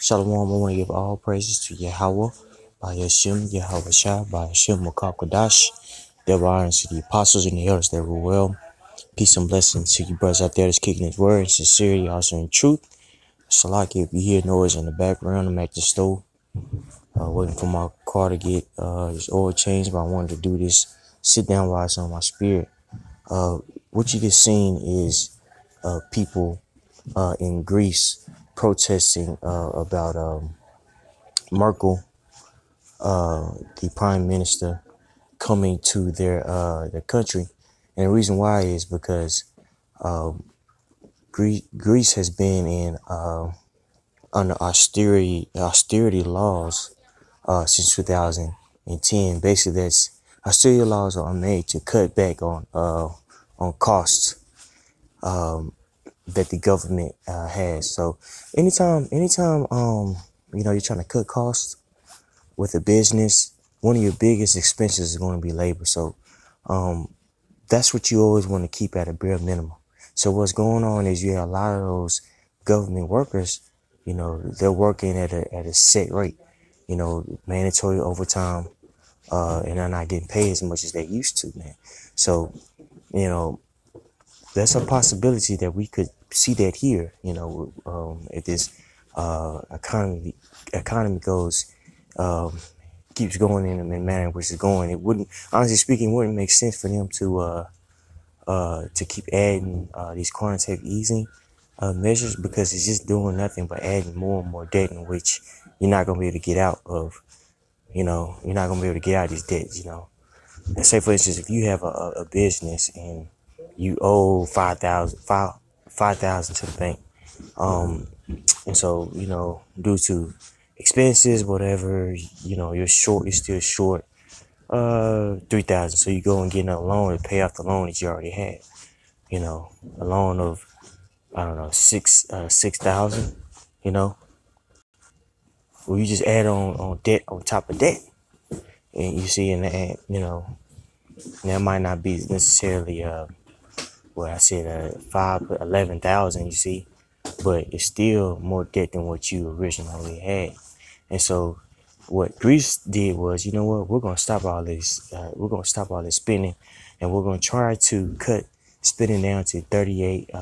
Shalom, I want to give all praises to Yahweh, by Hashem, Yahweh Shai, by Hashem, Makakadash, thereby honors to the apostles and the elders that rule well. Peace and blessings to you brothers out there that's kicking his word in sincerity, also in truth. Salaki, if you hear noise in the background, I'm at the stove, waiting for my car to get its oil changed, but I wanted to do this, sit down while it's on my spirit. What you just seen is people in Greece protesting about Merkel, the prime minister, coming to their country, and the reason why is because Greece has been in under austerity laws since 2010. Basically, that's austerity laws are made to cut back on costs that the government has. So anytime you're trying to cut costs with a business, one of your biggest expenses is going to be labor. So that's what you always want to keep at a bare minimum. So what's going on is you have a lot of those government workers, they're working at a set rate, mandatory overtime, and they're not getting paid as much as they used to, man. So, that's a possibility that we could see that here, if this economy goes, keeps going in the manner in which it's going. It wouldn't, honestly speaking, wouldn't make sense for them to keep adding these quantitative easing measures, because it's just doing nothing but adding more and more debt in which you're not going to be able to get out of. You're not going to be able to get out of these debts. Let's say, for instance, if you have a business and you owe $5,000 to the bank, and so due to expenses, whatever, you're still short $3,000. So you go and get another loan to pay off the loan that you already had. A loan of $6,000. Well, you just add on debt on top of debt, and you see, and that might not be necessarily I said 11,000. You see, but it's still more debt than what you originally had. And so what Greece did was, we're going to stop all this. We're going to stop all this spending, and we're going to try to cut spending down to 38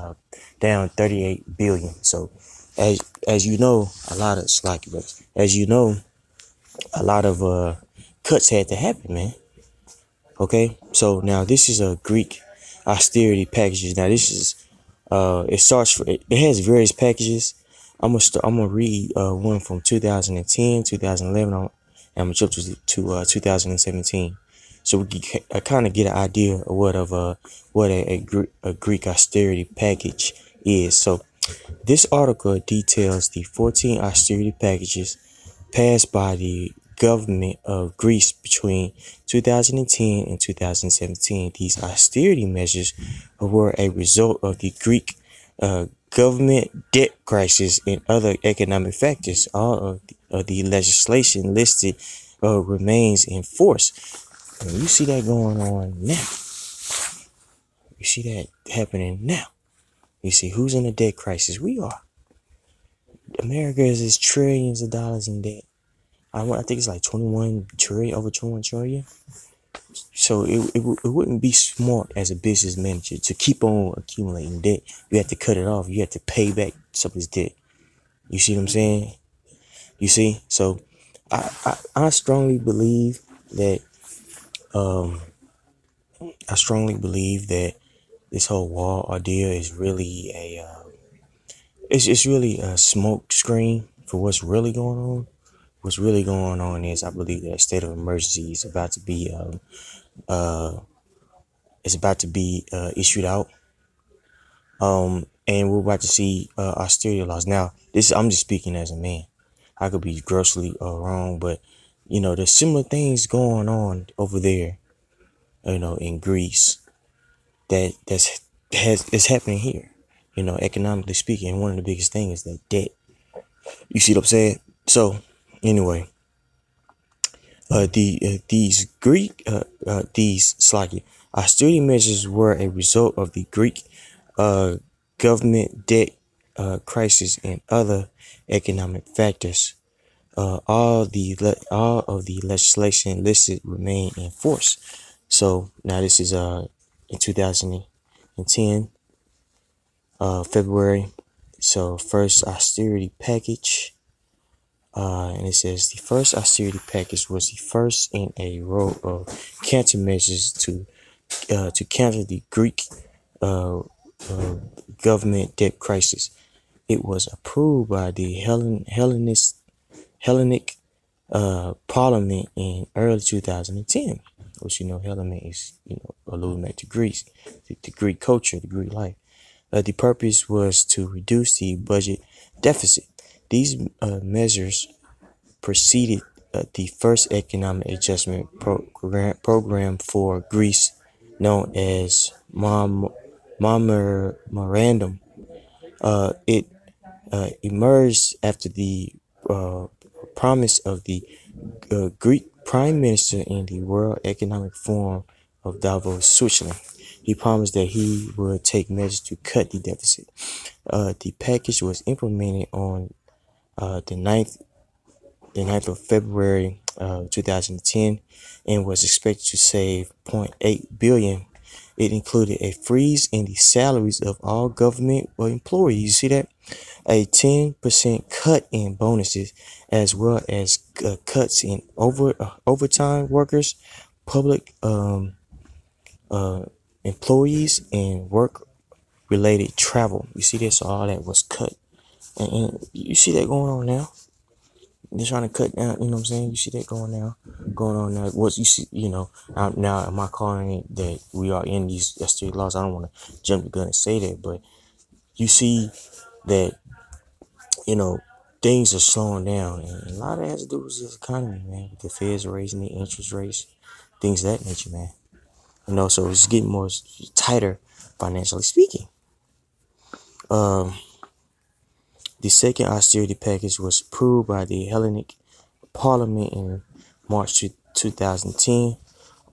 billion. So as you know, a lot of cuts had to happen, man. Okay. So now this is a Greek austerity packages. Now this is, it has various packages. I'm gonna read one from 2010, 2011, and I'm gonna jump to 2017, so we can kind of get an idea of what a Greek austerity package is. So this article details the 14 austerity packages passed by the government of Greece between 2010 and 2017. These austerity measures were a result of the Greek government debt crisis and other economic factors. All of the legislation listed remains in force. And you see that going on now. You see that happening now. You see who's in a debt crisis? We are. America is trillions of dollars in debt. I think it's like 21 trillion, over 21 trillion. So it wouldn't be smart as a business manager to keep on accumulating debt. You have to cut it off. You have to pay back some of this debt. You see what I'm saying? You see? So I strongly believe that this whole wall ordeal is really it's really a smoke screen for what's really going on. What's really going on is, I believe that a state of emergency is about to be issued out, and we're about to see austerity laws. Now, I'm just speaking as a man. I could be grossly wrong, but there's similar things going on over there, in Greece that's happening here. Economically speaking, and one of the biggest things is that debt. You see what I'm saying? So anyway, these austerity measures were a result of the Greek government debt crisis and other economic factors. All of the legislation listed remain in force. So now this is in 2010 February. So first austerity package. And it says the first austerity package was the first in a row of countermeasures to counter the Greek uh, government debt crisis. It was approved by the Hellenic Parliament in early 2010, which Hellenic is alluding back to Greece, the Greek culture, the Greek life. The purpose was to reduce the budget deficit. These measures preceded the first economic adjustment program for Greece, known as Memorandum. It emerged after the promise of the Greek Prime Minister in the World Economic Forum of Davos, Switzerland. He promised that he would take measures to cut the deficit. The package was implemented on the 9th of February 2010 and was expected to save 0.8 billion. It included a freeze in the salaries of all government employees. You see that? A 10% cut in bonuses, as well as cuts in overtime workers, public employees, and work-related travel. You see this? All that was cut, and you see that going on now. They're trying to cut down. You know what I'm saying? You see that going on now. What you see? Now am I calling it that we are in these austerity laws? I don't want to jump the gun and say that, but you see that things are slowing down, and a lot of that has to do with this economy, man. The Fed's raising the interest rates, things of that nature, man. So it's getting more tighter financially speaking. The second austerity package was approved by the Hellenic Parliament in March 2010.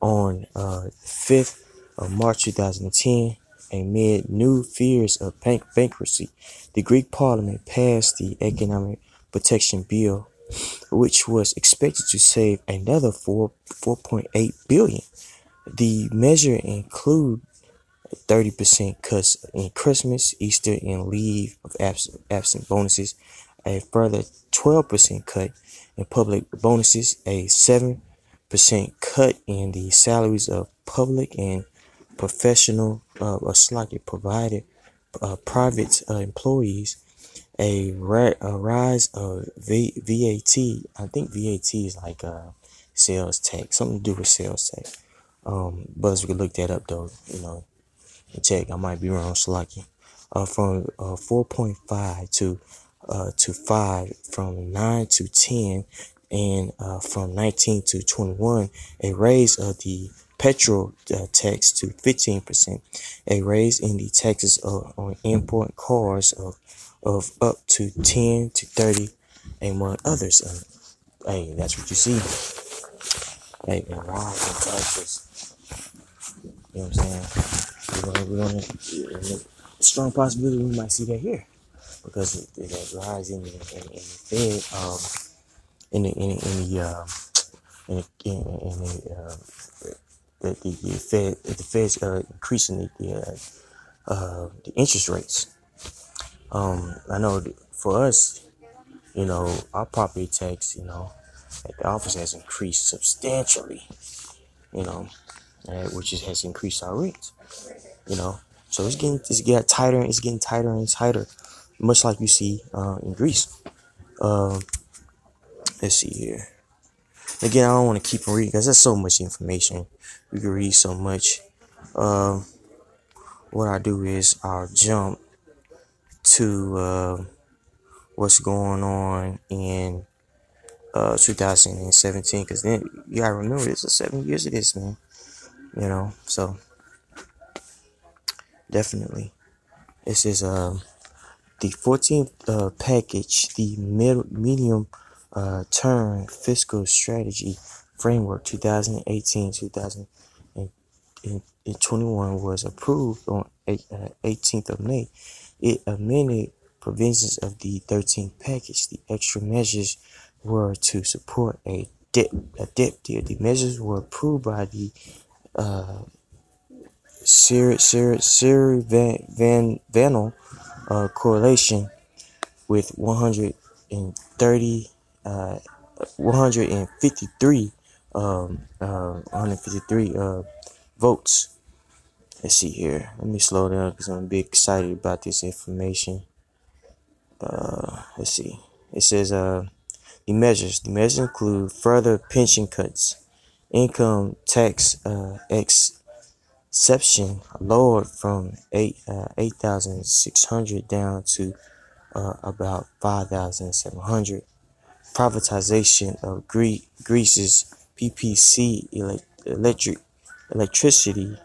On 5th of March 2010, amid new fears of bankruptcy, the Greek Parliament passed the Economic Protection Bill, which was expected to save another 4.8 billion. The measure include 30% cuts in Christmas, Easter, and leave of absent bonuses, a further 12% cut in public bonuses, a 7% cut in the salaries of public and professional provided private employees, a rise of VAT. I think VAT is like sales tax, something to do with sales tax. But we could look that up though, and check. I might be wrong, Salaki. From 4.5 to 5, from 9 to 10, and from 19 to 21, a raise of the petrol tax to 15%, a raise in the taxes on import cars of up to 10 to 30, among others. And hey, that's what you see. Hey, and rise in taxes. You know what I'm saying? We're gonna strong possibility we might see that here, because that rise in the Fed, the Fed's increasing the interest rates. I know for us, our property tax, at the office has increased substantially, which has increased our rates, So it's getting tighter and tighter, much like you see in Greece. Let's see here. Again, I don't want to keep reading because there's so much information. We can read so much. What I do is I'll jump to what's going on in 2017, because then you gotta remember it's 7 years of this, man. So definitely this is the 14th package, the medium term fiscal strategy framework 2018-2021 was approved on 18th of May. It amended provisions of the 13th package. The extra measures were to support a debt deal. The measures were approved by the Vanel Coalition with 130, 153 votes. Let's see here. Let me slow down because I'm a bit excited about this information. Let's see. It says the measures. The measures include further pension cuts, income tax exception lowered from 8,600 down to about 5,700. Privatization of Greece's PPC electricity,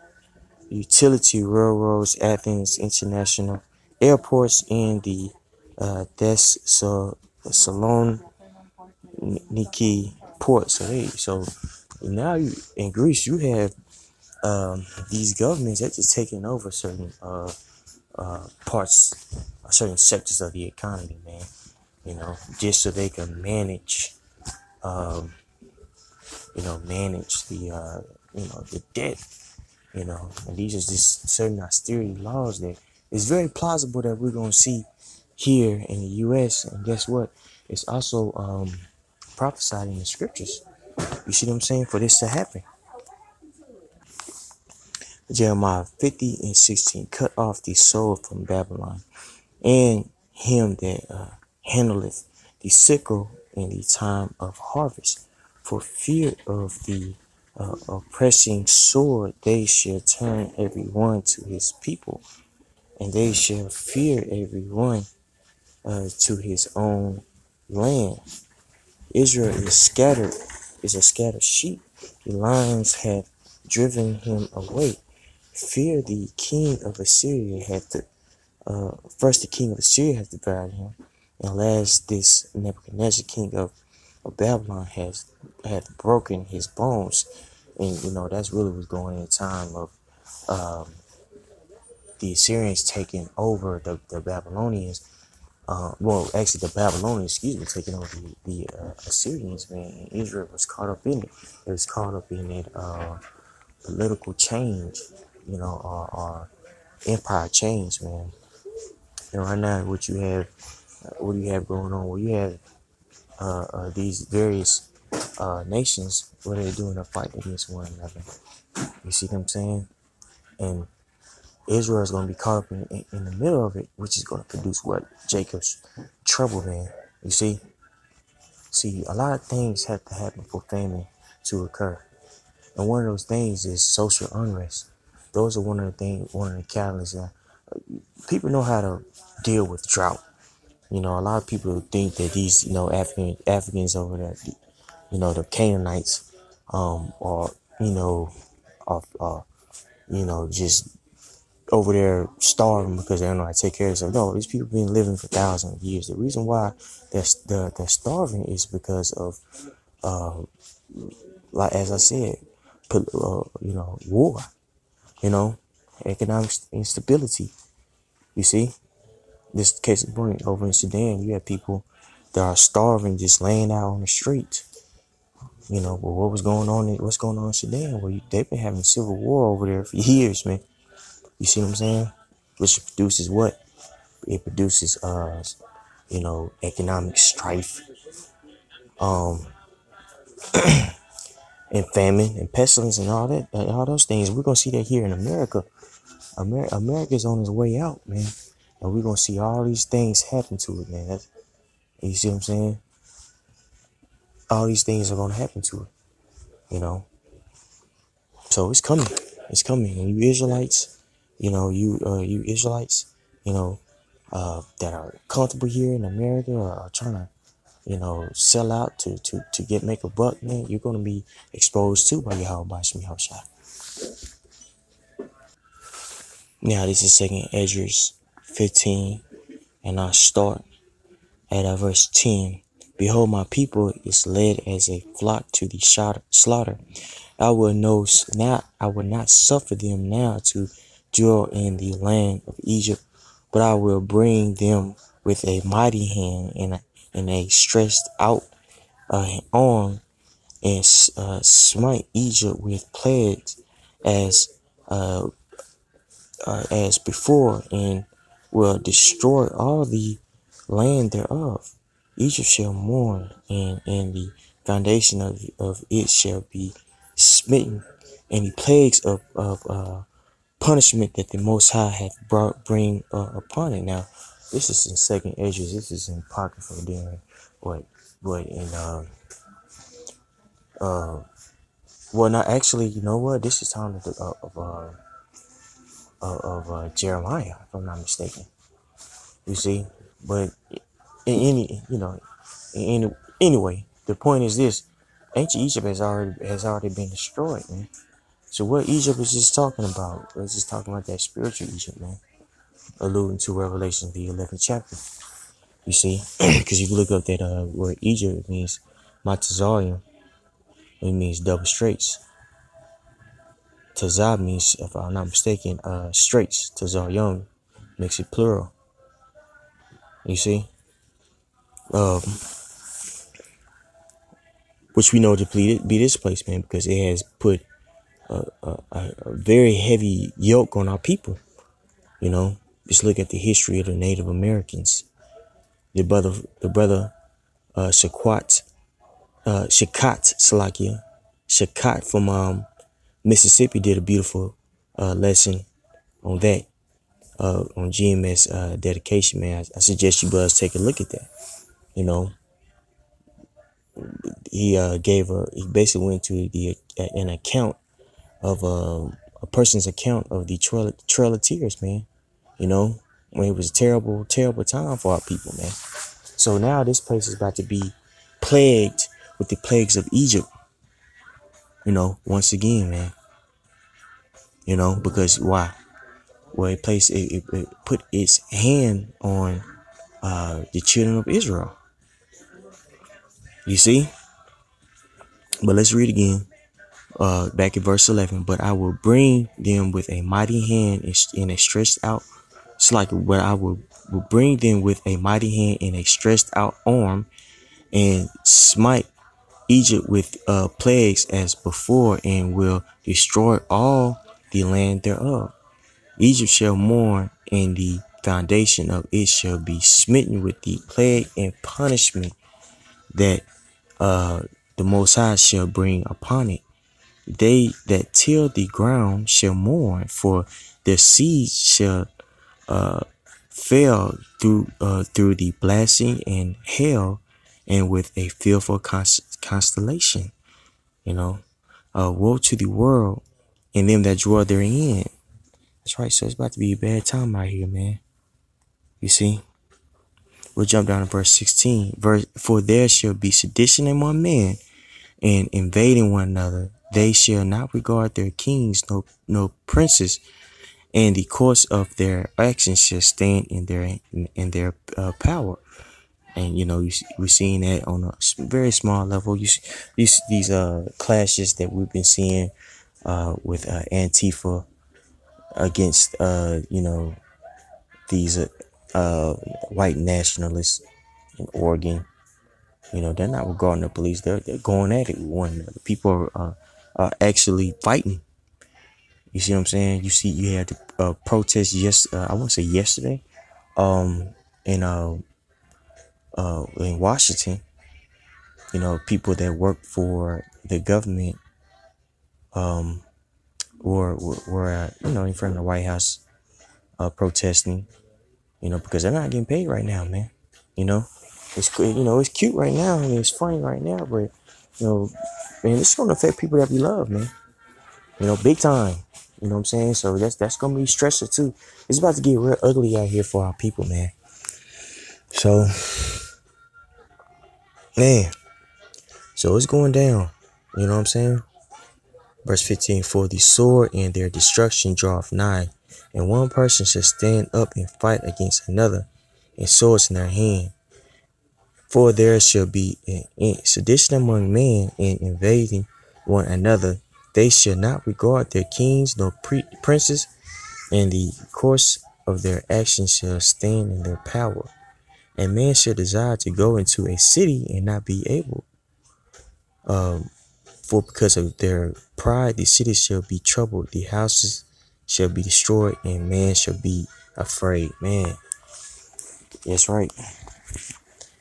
utility railroads, Athens International airports, and the Thessaloniki port. So now in Greece you have these governments that just taking over certain parts, certain sectors of the economy, man. Just so they can manage manage the debt, and these are just certain austerity laws that it's very plausible that we're going to see here in the U.S. And guess what? It's also prophesied in the scriptures. You see what I'm saying? For this to happen. Jeremiah 50:16, cut off the sword from Babylon, and him that handleth the sickle in the time of harvest. For fear of the oppressing sword, they shall turn every one to his people, and they shall fear every one to his own land. Israel is a scattered sheep. The lions have driven him away. Fear the king of Assyria first the king of Assyria has devoured him, and last this Nebuchadnezzar king of Babylon had broken his bones. And that's really what's going on in the time of the Assyrians taking over the Babylonians. Actually the Babylonians, taking over the Assyrians, man. And Israel was caught up in it. It was caught up in that political change, or empire change, man. And right now, what do you have going on? Well, you have these various nations, what they're doing, are fighting against one another. You see what I'm saying? And Israel is going to be caught up in the middle of it, which is going to produce what? Jacob's trouble, man. You see, a lot of things have to happen for famine to occur, and one of those things is social unrest. Those are one of the catalysts. People know how to deal with drought. A lot of people think that these, Africans over there, the Canaanites, are just over there starving because they don't know how to take care of themselves. No, these people have been living for thousands of years. The reason why they're starving is because of, like as I said, war, economic instability. You see, this case in point over in Sudan, you have people that are starving, just laying out on the street. Well, what's going on in Sudan? Well, they've been having civil war over there for years, man. You see what I'm saying? Which produces what? It produces, economic strife, and famine and pestilence and all that, all those things. We're gonna see that here in America. America's on its way out, man, and we're gonna see all these things happen to it, man. You see what I'm saying? All these things are gonna happen to it, So it's coming. It's coming. And you Israelites, you Israelites, that are comfortable here in America or are trying to, sell out to make a buck, man, you're gonna be exposed too by Yahweh Shemi Shah. Now this is 2nd Esdras 15, and I start at verse 10. Behold, my people is led as a flock to the slaughter. I will not suffer them now to dwell in the land of Egypt, but I will bring them with a mighty hand and a stretched out arm, and smite Egypt with plagues as uh, as before, and will destroy all the land thereof. Egypt shall mourn, and the foundation of it shall be smitten, and the plagues of punishment that the Most High hath bring upon it. Now, this is in Second Esdras. This is in apocryphal during what in well, not actually. You know what? This is time of Jeremiah, if I'm not mistaken. You see, but in any, anyway, the point is this: ancient Egypt has already been destroyed, man. So what Egypt is just talking about? It's just talking about that spiritual Egypt, man, alluding to Revelation the 11th chapter. You see, because if you look up that word Egypt, it means Matazarium. It means double straits. Tazab means, if I'm not mistaken, straits. Tazarium makes it plural. You see, which we know to be this place, man, because it has put a very heavy yoke on our people. You know, just look at the history of the Native Americans. The brother Shakat Salakia, Shakat from Mississippi did a beautiful lesson on that, on GMS dedication, man. I suggest you brothers take a look at that. You know, he basically went to an account of a person's account of the Trail of Tears, man. You know, when it was a terrible, terrible time for our people, man. So now this place is about to be plagued with the plagues of Egypt. You know, once again, man. You know, because why? Well, it put its hand on the children of Israel. You see? But let's read again. Back in verse 11. But I will bring them with a mighty hand and a stretched out. It's like where I will bring them with a mighty hand and a stretched out arm, and smite Egypt with plagues as before, and will destroy all the land thereof. Egypt shall mourn, and the foundation of it shall be smitten with the plague and punishment that the Most High shall bring upon it. They that till the ground shall mourn, for their seeds shall fell through the blasting and hail, and with a fearful constellation. You know, woe to the world and them that dwell therein. That's right. So it's about to be a bad time out here, man. You see, we'll jump down to verse 16. For there shall be sedition among men, and invading one another. They shall not regard their kings, no princes, and the course of their actions shall stand in their power. And you know, we're seeing that on a very small level. You see these clashes that we've been seeing with Antifa against you know, these white nationalists in Oregon. You know, they're not regarding the police. They're going at it with one another. People are actually fighting. You see what I'm saying? You had to protest I want to say yesterday, in Washington. You know, people that work for the government were you know, in front of the White House protesting. You know, because they're not getting paid right now, man. You know, it's cute right now and it's funny right now, but you know, man, it's gonna affect people that we love, man. You know, big time. You know what I'm saying? So that's gonna be stressful too. It's about to get real ugly out here for our people, man. So, man, so it's going down. You know what I'm saying? Verse 15, for the sword and their destruction draweth nigh, and one person shall stand up and fight against another, and swords in their hand. For there shall be sedition among men, and invading one another. They shall not regard their kings nor princes, and the course of their actions shall stand in their power. And man shall desire to go into a city and not be able. For because of their pride, the city shall be troubled, the houses shall be destroyed, and man shall be afraid. Man, that's right.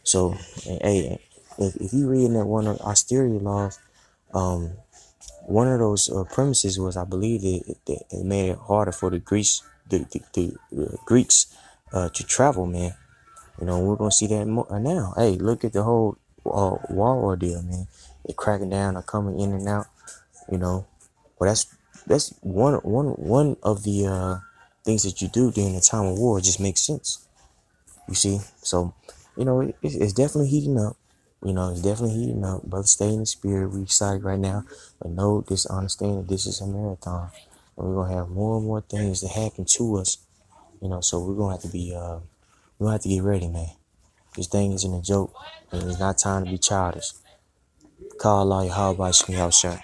So, hey, if you read in that one of austerity laws, one of those premises was, I believe, it made it harder for the Greeks to travel, man. You know, we're gonna see that more now. Hey, look at the whole wall ordeal, man. They're cracking down, or coming in and out. You know, well, that's one of the things that you do during the time of war. It just makes sense. You see, so you know it's definitely heating up. You know, it's definitely heating up. Brother, stay in the spirit. We excited right now, but know this, understand that this is a marathon, and we're gonna have more and more things that happen to us. You know, so we're gonna have to be we're gonna have to get ready, man. This thing isn't a joke, and it's not time to be childish. Call Allah Yahweh Shmi outside.